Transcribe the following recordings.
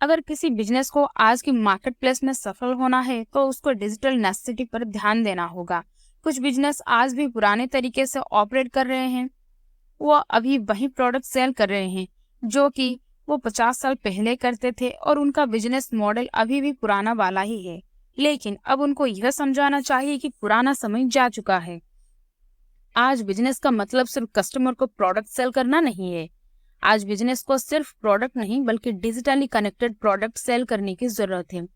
अगर किसी बिजनेस को आज की मार्केट प्लेस में सफल होना है तो उसको डिजिटल नेसेसिटी पर ध्यान देना होगा। कुछ बिजनेस आज भी पुराने तरीके से ऑपरेट कर रहे हैं। वो अभी वही प्रोडक्ट सेल कर रहे हैं जो कि वो 50 साल पहले करते थे और उनका बिजनेस मॉडल अभी भी पुराना वाला ही है। लेकिन अब उनको यह समझाना चाहिए कि पुराना समय जा चुका है। आज बिजनेस का मतलब सिर्फ कस्टमर को प्रोडक्ट सेल करना नहीं है। आज बिजनेस को सिर्फ प्रोडक्ट नहीं बल्कि डिजिटली कनेक्टेड प्रोडक्ट सेल करने की जरूरत है।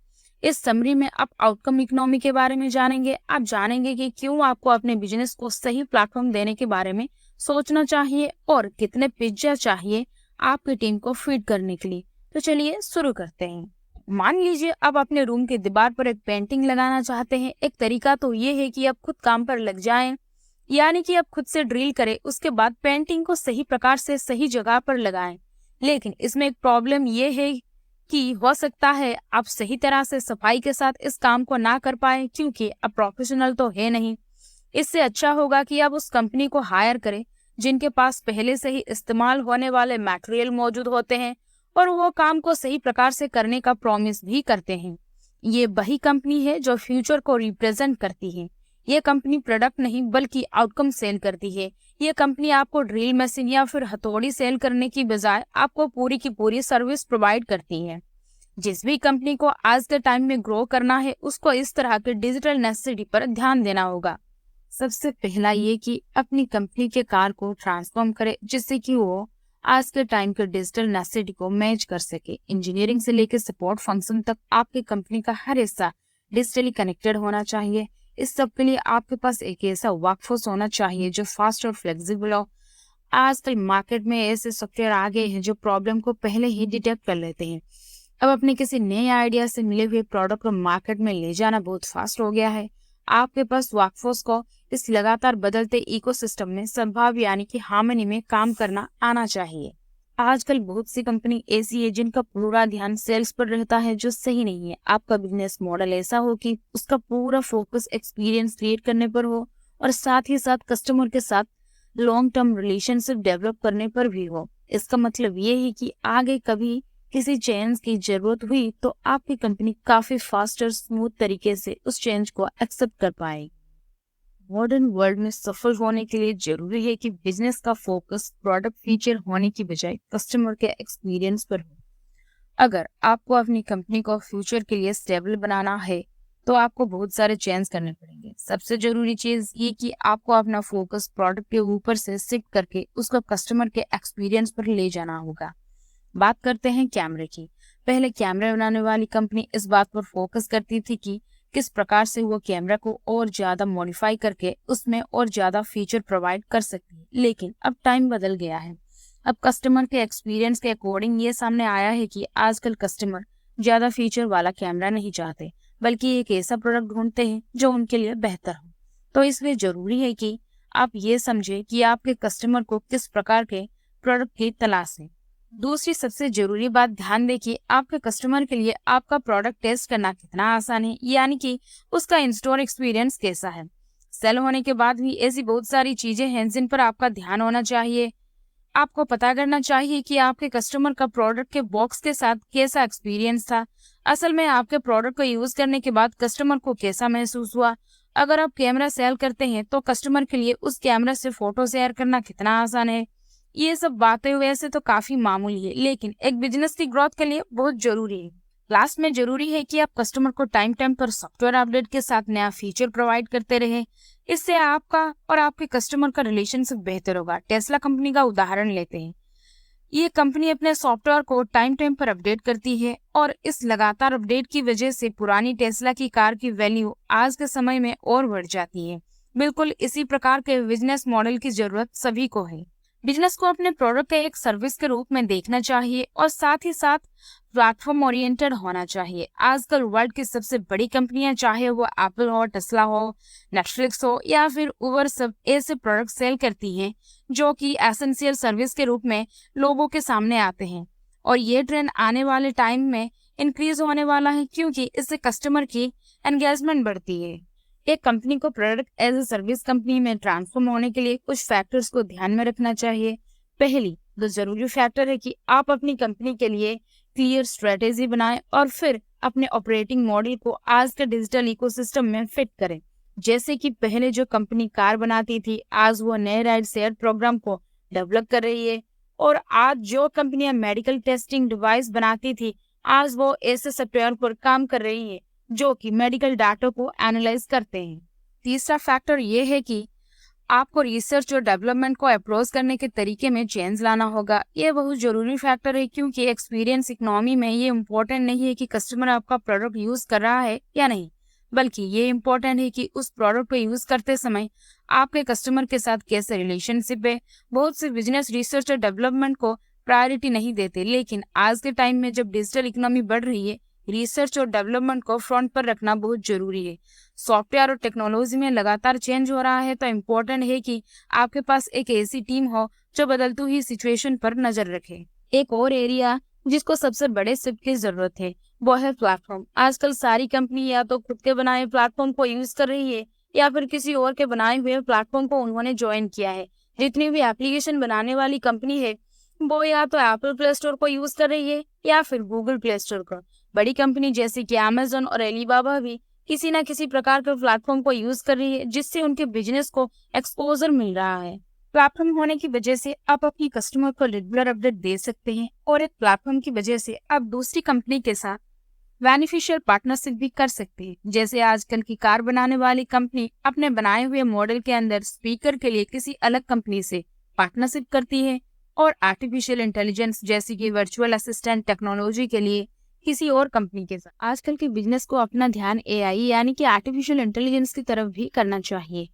इस समरी में आप आउटकम इकोनॉमी के बारे में जानेंगे। आप जानेंगे कि क्यों आपको अपने बिजनेस को सही प्लेटफॉर्म देने के बारे में सोचना चाहिए और कितने पिज्जा चाहिए आपकी टीम को फीड करने के लिए। तो चलिए शुरू करते हैं। मान लीजिए आप अपने रूम की दीवार पर एक पेंटिंग लगाना चाहते हैं। एक तरीका तो ये है कि आप खुद काम पर लग जाएं, यानी कि आप खुद से ड्रिल करें, उसके बाद पेंटिंग को सही प्रकार से सही जगह पर लगाएं। लेकिन इसमें एक प्रॉब्लम ये है कि हो सकता है आप सही तरह से सफाई के साथ इस काम को ना कर पाए क्योंकि आप प्रोफेशनल तो है नहीं। इससे अच्छा होगा कि आप उस कंपनी को हायर करें जिनके पास पहले से ही इस्तेमाल होने वाले मटेरियल मौजूद होते हैं और वो काम को सही प्रकार से करने का प्रॉमिस भी करते हैं। ये वही कंपनी है जो फ्यूचर को रिप्रेजेंट करती है। ये कंपनी प्रोडक्ट नहीं बल्कि आउटकम सेल करती है। ये कंपनी आपको ड्रिल मशीन या फिर हथौड़ी सेल करने की बजाय आपको पूरी की पूरी सर्विस प्रोवाइड करती है। जिस भी कंपनी को आज के टाइम में ग्रो करना है उसको इस तरह के डिजिटल नेसेसिटी पर ध्यान देना होगा। सबसे पहला ये कि अपनी कंपनी के कार को ट्रांसफॉर्म करे जिससे कि वो आज के टाइम के डिजिटल नेसेसिटी को मैच कर सके। इंजीनियरिंग से लेकर सपोर्ट फंक्शन तक आपकी कंपनी का हर हिस्सा डिजिटली कनेक्टेड होना चाहिए। इस सब के लिए आपके पास एक ऐसा वर्कफोर्स होना चाहिए जो फास्ट और फ्लेक्सिबल हो। आजकल मार्केट में ऐसे सॉफ्टवेयर आ गए हैं जो प्रॉब्लम को पहले ही डिटेक्ट कर लेते हैं। अब अपने किसी नए आइडिया से मिले हुए प्रोडक्ट को मार्केट में ले जाना बहुत फास्ट हो गया है। आपके पास वर्कफोर्स को इस लगातार बदलते इकोसिस्टम में संभाव यानी कि हार्मनी में काम करना आना चाहिए। आजकल बहुत सी कंपनी ऐसी है जिनका पूरा ध्यान सेल्स पर रहता है जो सही नहीं है। आपका बिजनेस मॉडल ऐसा हो कि उसका पूरा फोकस एक्सपीरियंस क्रिएट करने पर हो और साथ ही साथ कस्टमर के साथ लॉन्ग टर्म रिलेशनशिप डेवलप करने पर भी हो। इसका मतलब ये है कि आगे कभी किसी चेंज की जरूरत हुई तो आपकी कंपनी काफी फास्ट और स्मूथ तरीके से उस चेंज को एक्सेप्ट कर पाएगी। मॉडर्न वर्ल्ड में सफल होने के लिए जरूरी है कि बिजनेस का फोकस प्रोडक्ट फीचर होने की बजाय कस्टमर के एक्सपीरियंस पर हो। अगर आपको अपनी कंपनी को फ्यूचर के लिए स्टेबल बनाना है तो आपको बहुत सारे चेंज करने पड़ेंगे। सबसे जरूरी चीज ये कि आपको अपना फोकस प्रोडक्ट के ऊपर से शिफ्ट करके उसको कस्टमर के एक्सपीरियंस पर ले जाना होगा। बात करते हैं कैमरे की। पहले कैमरे बनाने वाली कंपनी इस बात पर फोकस करती थी कि किस प्रकार से वो कैमरा को और ज्यादा मॉडिफाई करके उसमें और ज्यादा फीचर प्रोवाइड कर सकती है। लेकिन अब टाइम बदल गया है। अब कस्टमर के एक्सपीरियंस के अकॉर्डिंग ये सामने आया है कि आजकल कस्टमर ज्यादा फीचर वाला कैमरा नहीं चाहते बल्कि एक ऐसा प्रोडक्ट ढूंढते हैं जो उनके लिए बेहतर हो। तो इसलिए जरूरी है कि आप ये समझे कि आपके कस्टमर को किस प्रकार के प्रोडक्ट की तलाश है। दूसरी सबसे जरूरी बात ध्यान दें कि आपके कस्टमर के लिए आपका प्रोडक्ट टेस्ट करना कितना आसान है, यानी कि उसका इंस्टॉल एक्सपीरियंस कैसा है। सेल होने के बाद भी ऐसी बहुत सारी चीजें हैं जिन पर आपका ध्यान होना चाहिए। आपको पता करना चाहिए कि आपके कस्टमर का प्रोडक्ट के बॉक्स के साथ कैसा एक्सपीरियंस था। असल में आपके प्रोडक्ट को यूज करने के बाद कस्टमर को कैसा महसूस हुआ। अगर आप कैमरा सेल करते हैं तो कस्टमर के लिए उस कैमरा से फोटो शेयर करना कितना आसान है। ये सब बातें वैसे तो काफी मामूली है लेकिन एक बिजनेस की ग्रोथ के लिए बहुत जरूरी है। लास्ट में जरूरी है कि आप कस्टमर को टाइम टाइम पर सॉफ्टवेयर अपडेट के साथ नया फीचर प्रोवाइड करते रहे। इससे आपका और आपके कस्टमर का रिलेशनशिप बेहतर होगा। टेस्ला कंपनी का उदाहरण लेते हैं। ये कंपनी अपने सॉफ्टवेयर को टाइम टाइम पर अपडेट करती है और इस लगातार अपडेट की वजह से पुरानी टेस्ला की कार की वैल्यू आज के समय में और बढ़ जाती है। बिल्कुल इसी प्रकार के बिजनेस मॉडल की जरूरत सभी को है। बिजनेस को अपने प्रोडक्ट के एक सर्विस के रूप में देखना चाहिए और साथ ही साथ प्लेटफॉर्म ओरिएंटेड होना चाहिए। आजकल वर्ल्ड की सबसे बड़ी कंपनियां चाहे वो एप्पल हो, टेस्ला हो, नेटफ्लिक्स हो या फिर उबर, सब ऐसे प्रोडक्ट सेल करती हैं जो कि एसेंशियल सर्विस के रूप में लोगों के सामने आते हैं। और ये ट्रेंड आने वाले टाइम में इंक्रीज होने वाला है क्योंकि इससे कस्टमर की एंगेजमेंट बढ़ती है। एक कंपनी को product as a service company में ट्रांसफॉर्म होने के लिए कुछ फैक्टर्स को ध्यान में रखना चाहिए। पहली, तो जरूरी फैक्टर है कि आप अपनी कंपनी के लिए क्लियर स्ट्रेटेजी बनाएं और फिर अपने ऑपरेटिंग मॉडल को आज के डिजिटल इकोसिस्टम में फिट करें। जैसे कि पहले जो कंपनी कार बनाती थी, आज वो नए राइड शेयर प्रोग्राम को डेवलप कर रही है। और आज जो कंपनियां मेडिकल टेस्टिंग डिवाइस बनाती थी, आज वो ऐसे सॉफ्टवेयर पर काम कर रही है जो कि मेडिकल डाटा को एनालाइज करते हैं। तीसरा फैक्टर ये है कि आपको रिसर्च और डेवलपमेंट को अप्रोच करने के तरीके में चेंज लाना होगा। ये बहुत जरूरी फैक्टर है, क्योंकि एक्सपीरियंस इकोनॉमी में ये इम्पोर्टेंट नहीं है कि कस्टमर आपका प्रोडक्ट यूज कर रहा है या नहीं, बल्कि ये इम्पोर्टेंट है कि उस प्रोडक्ट को यूज करते समय आपके कस्टमर के साथ कैसे रिलेशनशिप है। बहुत से बिजनेस रिसर्च और डेवलपमेंट को प्रायोरिटी नहीं देते, लेकिन आज के टाइम में जब डिजिटल इकोनॉमी बढ़ रही है, रिसर्च और डेवलपमेंट को फ्रंट पर रखना बहुत जरूरी है। सॉफ्टवेयर और टेक्नोलॉजी में लगातार चेंज हो रहा है, तो इम्पोर्टेंट है कि आपके पास एक ऐसी टीम हो जो बदलती हुई सिचुएशन पर नजर रखे। एक और एरिया जिसको सबसे बड़े शिफ्ट की जरूरत है वो है प्लेटफॉर्म। आजकल सारी कंपनी या तो खुद के बनाए प्लेटफॉर्म को यूज कर रही है या फिर किसी और के बनाए हुए प्लेटफॉर्म को उन्होंने ज्वाइन किया है। जितनी भी एप्लीकेशन बनाने वाली कंपनी है वो या तो एप्पल प्ले स्टोर को यूज कर रही है या फिर गूगल प्ले स्टोर को। बड़ी कंपनी जैसे कि अमेजन और एलीबाबा भी किसी न किसी प्रकार के प्लेटफॉर्म को यूज कर रही है, जिससे उनके बिजनेस को एक्सपोजर मिल रहा है। प्लेटफॉर्म होने की वजह से आप अपनी कस्टमर को रेगुलर अपडेट दे सकते हैं और एक प्लेटफॉर्म की वजह से आप दूसरी कंपनी के साथ बेनिफिशियल पार्टनरशिप भी कर सकते हैं। जैसे आजकल की कार बनाने वाली कंपनी अपने बनाए हुए मॉडल के अंदर स्पीकर के लिए किसी अलग कंपनी से पार्टनरशिप करती है, और आर्टिफिशियल इंटेलिजेंस जैसी कि वर्चुअल असिस्टेंट टेक्नोलॉजी के लिए किसी और कंपनी के साथ। आजकल के बिजनेस को अपना ध्यान एआई यानी कि आर्टिफिशियल इंटेलिजेंस की तरफ भी करना चाहिए।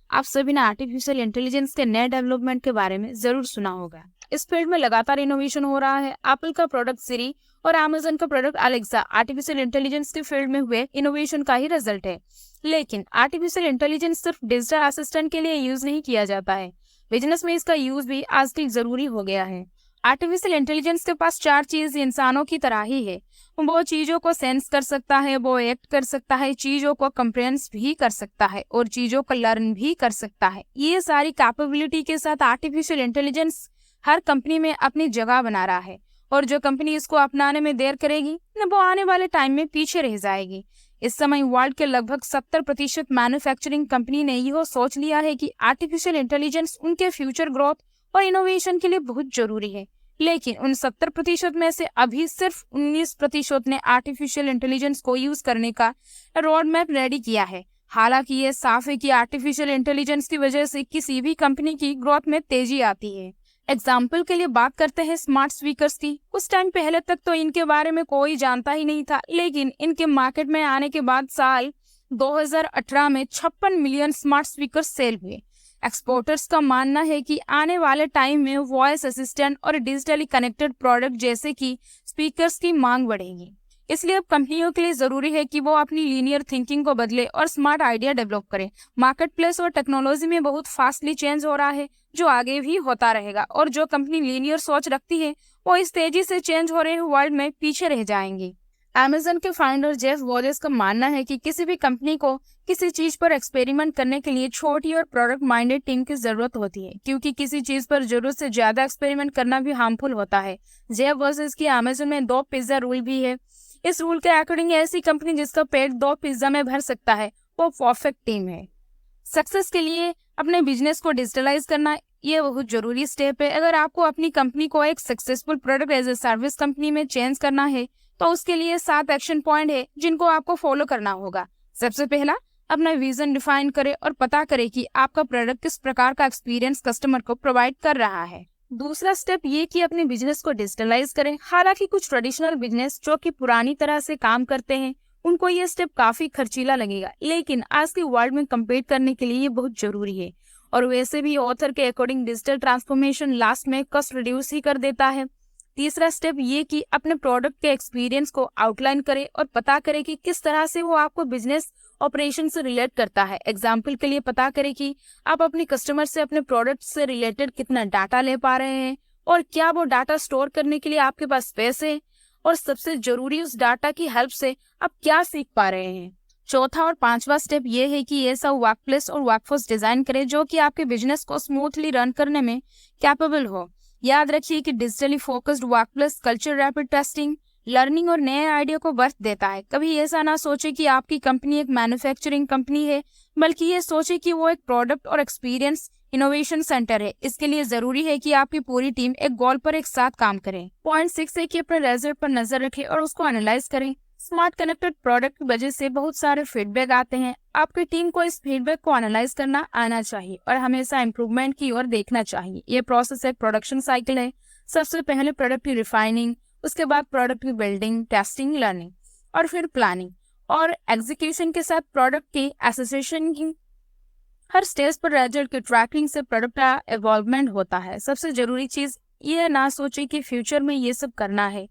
आप सभी ने आर्टिफिशियल इंटेलिजेंस के नए डेवलपमेंट के बारे में जरूर सुना होगा। इस फील्ड में लगातार इनोवेशन हो रहा है। एप्पल का प्रोडक्ट सिरी और अमेजन का प्रोडक्ट अलेक्सा आर्टिफिशियल इंटेलिजेंस के फील्ड में हुए इनोवेशन का ही रिजल्ट है। लेकिन आर्टिफिशियल इंटेलिजेंस सिर्फ डिजिटल असिस्टेंट के लिए यूज नहीं किया जाता है, बिजनेस में इसका यूज भी आजकल जरूरी हो गया है। आर्टिफिशियल इंटेलिजेंस के पास 4 चीज इंसानों की तरह ही है। वो चीजों को सेंस कर सकता है, वो एक्ट कर सकता है, चीजों को कंप्रेहेंस भी कर सकता है और चीजों को लर्न भी कर सकता है। ये सारी कैपेबिलिटी के साथ आर्टिफिशियल इंटेलिजेंस हर कंपनी में अपनी जगह बना रहा है, और जो कंपनी इसको अपनाने में देर करेगी वो आने वाले टाइम में पीछे रह जाएगी। इस समय वर्ल्ड के लगभग 70% मैन्युफैक्चरिंग कंपनी ने यह सोच लिया है कि आर्टिफिशियल इंटेलिजेंस उनके फ्यूचर ग्रोथ और इनोवेशन के लिए बहुत जरूरी है। लेकिन उन 70% में से अभी सिर्फ 19% ने आर्टिफिशियल इंटेलिजेंस को यूज करने का रोड मैप रेडी किया है। हालांकि ये साफ है कि आर्टिफिशियल इंटेलिजेंस की वजह से किसी भी कंपनी की ग्रोथ में तेजी आती है। एग्जाम्पल के लिए बात करते हैं स्मार्ट स्पीकर्स की। कुछ टाइम पहले तक तो इनके बारे में कोई जानता ही नहीं था, लेकिन इनके मार्केट में आने के बाद साल 2018 में 56 मिलियन स्मार्ट स्पीकर सेल हुए। एक्सपोर्टर्स का मानना है कि आने वाले टाइम में वॉइस असिस्टेंट और डिजिटली कनेक्टेड प्रोडक्ट जैसे कि स्पीकर्स की मांग बढ़ेगी। इसलिए अब कंपनियों के लिए जरूरी है कि वो अपनी लीनियर थिंकिंग को बदले और स्मार्ट आइडिया डेवलप करें। मार्केट प्लेस और टेक्नोलॉजी में बहुत फास्टली चेंज हो रहा है, जो आगे भी होता रहेगा, और जो कंपनी लीनियर सोच रखती है वो इस तेजी से चेंज हो रहे वर्ल्ड में पीछे रह जाएंगी। अमेजन के फाउंडर जेफ बेजोस का मानना है कि किसी भी कंपनी को किसी चीज पर एक्सपेरिमेंट करने के लिए छोटी और प्रोडक्ट माइंडेड टीम की जरूरत होती है, क्योंकि किसी चीज पर जरूरत से ज्यादा एक्सपेरिमेंट करना भी हार्मफुल होता है। जेफ बेजोस की अमेजन में 2 पिज्जा रूल भी है। इस रूल के अकॉर्डिंग ऐसी कंपनी जिसका पेट 2 पिज्जा में भर सकता है वो परफेक्ट टीम है। सक्सेस के लिए अपने बिजनेस को डिजिटलाइज करना ये बहुत जरूरी स्टेप है। अगर आपको अपनी कंपनी को एक successful product as a service company में चेंज करना है तो उसके लिए 7 एक्शन पॉइंट है जिनको आपको फॉलो करना होगा। सबसे पहला, अपना विजन डिफाइन करें और पता करें कि आपका प्रोडक्ट किस प्रकार का एक्सपीरियंस कस्टमर को प्रोवाइड कर रहा है। दूसरा स्टेप ये कि अपने बिजनेस को डिजिटलाइज करें। हालांकि कुछ ट्रेडिशनल बिजनेस जो कि पुरानी तरह से काम करते हैं उनको ये स्टेप काफी खर्चीला लगेगा, लेकिन आज के वर्ल्ड में कम्पीट करने के लिए ये बहुत जरूरी है। और वैसे भी ऑथर के अकॉर्डिंग डिजिटल ट्रांसफॉर्मेशन लास्ट में कॉस्ट रिड्यूस ही कर देता है। तीसरा स्टेप ये कि अपने प्रोडक्ट के एक्सपीरियंस को आउटलाइन करें और पता करें कि किस तरह से वो आपको बिजनेस ऑपरेशन से रिलेट करता है। एग्जाम्पल के लिए पता करें कि आप अपने कस्टमर से अपने प्रोडक्ट से रिलेटेड कितना डाटा ले पा रहे हैं और क्या वो डाटा स्टोर करने के लिए आपके पास स्पेस है, और सबसे जरूरी उस डाटा की हेल्प से आप क्या सीख पा रहे हैं। चौथा और 5वां स्टेप ये है कि ऐसा वर्कप्लेस और वर्कफोर्स डिजाइन करें जो कि आपके बिजनेस को स्मूथली रन करने में कैपेबल हो। याद रखिए कि digitally focused workplace culture rapid testing, learning और नए आइडिया को बर्थ देता है। कभी ऐसा ना सोचे कि आपकी कंपनी एक मैन्युफैक्चरिंग कंपनी है, बल्कि ये सोचे कि वो एक प्रोडक्ट और एक्सपीरियंस इनोवेशन सेंटर है। इसके लिए जरूरी है कि आपकी पूरी टीम एक गोल पर एक साथ काम करे। पॉइंट 6 है कि अपने रिजल्ट पर नजर रखें और उसको एनालाइज करें। स्मार्ट कनेक्टेड प्रोडक्ट की वजह से बहुत सारे फीडबैक आते हैं। आपकी टीम को इस फीडबैक को एनालाइज करना आना चाहिए और हमेशा इम्प्रूवमेंट की ओर देखना चाहिए। ये प्रोसेस एक प्रोडक्शन साइकिल है। सबसे पहले प्रोडक्ट की रिफाइनिंग, उसके बाद प्रोडक्ट की बिल्डिंग, टेस्टिंग, लर्निंग और फिर प्लानिंग और एग्जीक्यूशन के साथ प्रोडक्ट की एसोसिएशन की। हर स्टेज पर रिजल्ट की ट्रैकिंग से प्रोडक्ट का इवॉल्वमेंट होता है। सबसे जरूरी चीज ये ना सोचे कि फ्यूचर में ये सब करना है,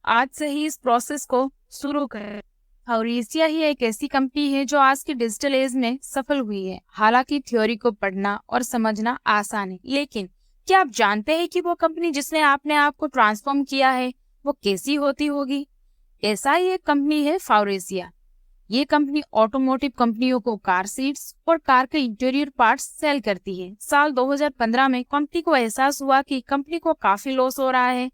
आज से ही इस प्रोसेस को शुरू करें। फाउरेसिया ही एक ऐसी कंपनी है जो आज की डिजिटल एज में सफल हुई है। हालांकि थ्योरी को पढ़ना और समझना आसान है, लेकिन क्या आप जानते हैं कि वो कंपनी जिसने आपने आप को ट्रांसफॉर्म किया है वो कैसी होती होगी? ऐसा ही एक कंपनी है फाउरेसिया। ये कंपनी ऑटोमोटिव कंपनियों को कार सीट्स और कार के इंटीरियर पार्ट्स सेल करती है। साल 2015 में कंपनी को एहसास हुआ कि कंपनी को काफी लॉस हो रहा है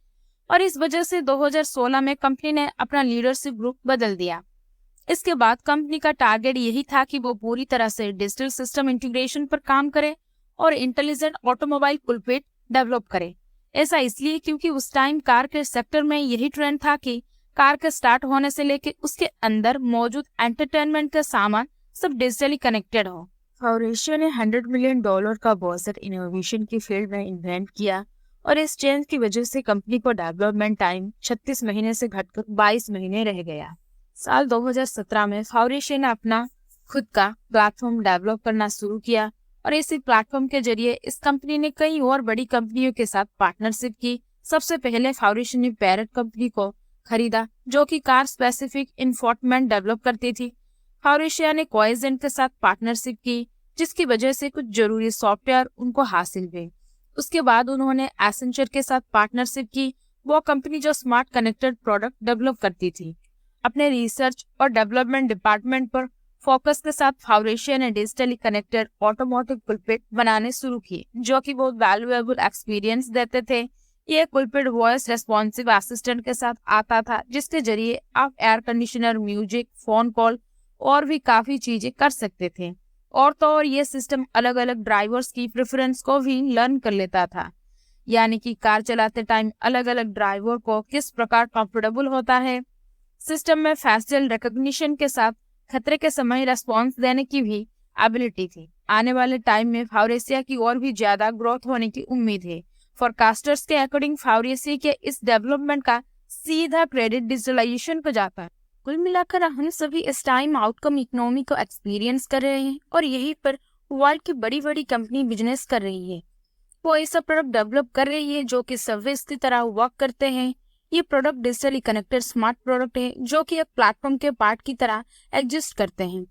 और इस वजह से 2016 में कंपनी ने अपना लीडरशिप ग्रुप बदल दिया। इसके बाद कंपनी का टारगेट यही था कि वो पूरी तरह से डिजिटल सिस्टम इंटीग्रेशन पर काम करे और इंटेलिजेंट ऑटोमोबाइल टूलकिट डेवलप करे। ऐसा इसलिए क्योंकि उस टाइम कार के सेक्टर में यही ट्रेंड था कि कार के स्टार्ट होने से लेकर उसके अंदर मौजूद एंटरटेनमेंट का सामान सब डिजिटली कनेक्टेड हो। फाउरेसिया ने $100 मिलियन का बजट इनोवेशन की फील्ड में इन्वेंट किया और इस चेंज की वजह से कंपनी को डेवलपमेंट टाइम 36 महीने से घटकर 22 महीने रह गया। साल 2017 में फाउरेसिया ने अपना खुद का प्लेटफॉर्म डेवलप करना शुरू किया और इसी प्लेटफॉर्म के जरिए इस कंपनी ने कई और बड़ी कंपनियों के साथ पार्टनरशिप की। सबसे पहले फाउरेसिया ने पैरेट कंपनी को खरीदा जो कि कार स्पेसिफिक इंफोटेनमेंट डेवलप करती थी। फाउरेसिया ने क्वाइजेंट के साथ पार्टनरशिप की, जिसकी वजह से कुछ जरूरी सॉफ्टवेयर उनको हासिल हुए। उसके बाद उन्होंने एसेंचर के साथ पार्टनरशिप की, वो कंपनी जो स्मार्ट कनेक्टेड प्रोडक्ट डेवलप करती थी। अपने रिसर्च और डेवलपमेंट डिपार्टमेंट पर फोकस के साथ फाउरेसिया ने डिजिटली कनेक्टेड ऑटोमोटिव टूलकिट बनाने शुरू किए जो कि बहुत वैल्यूएबल एक्सपीरियंस देते थे। ये टूलकिट वॉइस रेस्पॉन्सिव असिस्टेंट के साथ आता था, जिसके जरिए आप air conditioner, music, phone call और भी काफी चीजें कर सकते थे। और तो और ये सिस्टम अलग अलग ड्राइवर्स की प्रेफरेंस को भी लर्न कर लेता था, यानी कि कार चलाते टाइम अलग अलग ड्राइवर को किस प्रकार कंफर्टेबल होता है। सिस्टम में फेशियल रिकॉग्निशन के साथ खतरे के समय रेस्पॉन्स देने की भी एबिलिटी थी। आने वाले टाइम में फाउरेसिया की और भी ज्यादा ग्रोथ होने की उम्मीद है। फोरकास्टर्स के अकॉर्डिंग फाउरेसिया के इस डेवलपमेंट का सीधा क्रेडिट डिजिटलाइजेशन को जाता है। कुल मिलाकर हम सभी इस टाइम आउटकम इकोनॉमी को एक्सपीरियंस कर रहे हैं और यहीं पर वर्ल्ड की बड़ी बड़ी कंपनी बिजनेस कर रही है। वो ऐसा प्रोडक्ट डेवलप कर रही है जो कि सर्विस की तरह वर्क करते हैं। ये product digitally connected smart product है जो कि एक प्लेटफॉर्म के पार्ट की तरह एग्जिस्ट करते हैं।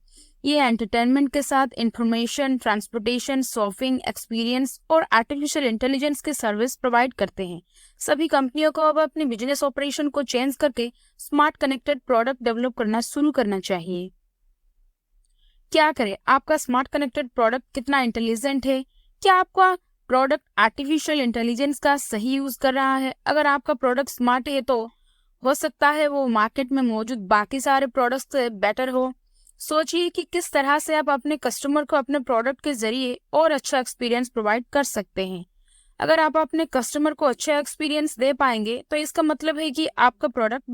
ये एंटरटेनमेंट के साथ इंफॉर्मेशन, ट्रांसपोर्टेशन, शॉपिंग एक्सपीरियंस और आर्टिफिशियल इंटेलिजेंस के सर्विस प्रोवाइड करते हैं। सभी कंपनियों को अब अपने बिजनेस ऑपरेशन को चेंज करके स्मार्ट कनेक्टेड प्रोडक्ट डेवलप करना शुरू करना चाहिए। क्या करें? आपका स्मार्ट कनेक्टेड प्रोडक्ट कितना इंटेलिजेंट है? क्या आपका प्रोडक्ट आर्टिफिशियल इंटेलिजेंस का सही यूज कर रहा है? अगर आपका प्रोडक्ट स्मार्ट है तो हो सकता है वो मार्केट में मौजूद बाकी सारे प्रोडक्ट्स से बेटर हो। सोचिए कि किस तरह से आप अपने कस्टमर को अपने प्रोडक्ट के जरिए और अच्छा एक्सपीरियंस प्रोवाइड कर सकते हैं। अगर आप अपने कस्टमर को अच्छा एक्सपीरियंस दे पाएंगे तो इसका मतलब है कि आपका प्रोडक्ट